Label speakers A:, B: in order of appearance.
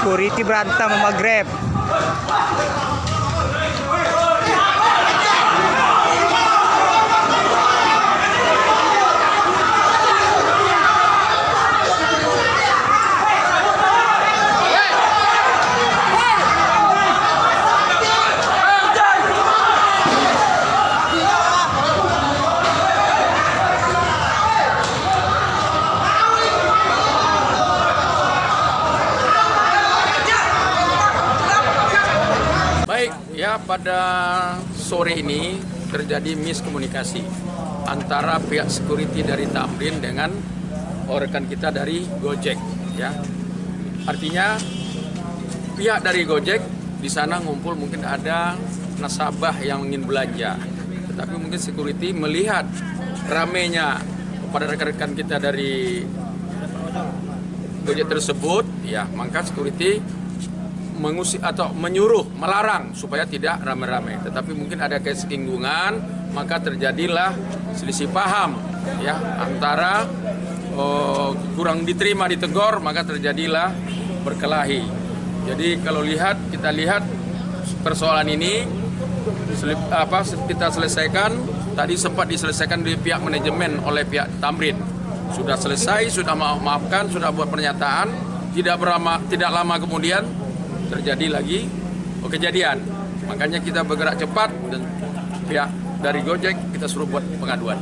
A: security berantem sama Grab.
B: Baik, ya pada sore ini terjadi miskomunikasi antara pihak security dari Tamrin dengan rekan kita dari Gojek, ya. Artinya pihak dari Gojek di sana ngumpul, mungkin ada nasabah yang ingin belanja, tetapi mungkin security melihat ramenya pada rekan-rekan kita dari Gojek tersebut, ya, maka security mengusik atau menyuruh, melarang supaya tidak rame-rame. Tetapi mungkin ada kesinggungan, maka terjadilah selisih paham, ya, antara kurang diterima, ditegur, maka terjadilah berkelahi. Jadi kalau kita lihat persoalan ini kita selesaikan, tadi sempat diselesaikan di pihak manajemen oleh pihak Tamrin. Sudah selesai, sudah maafkan, sudah buat pernyataan, tidak lama kemudian terjadi lagi kejadian. Makanya kita bergerak cepat dan pihak dari Gojek kita suruh buat pengaduan.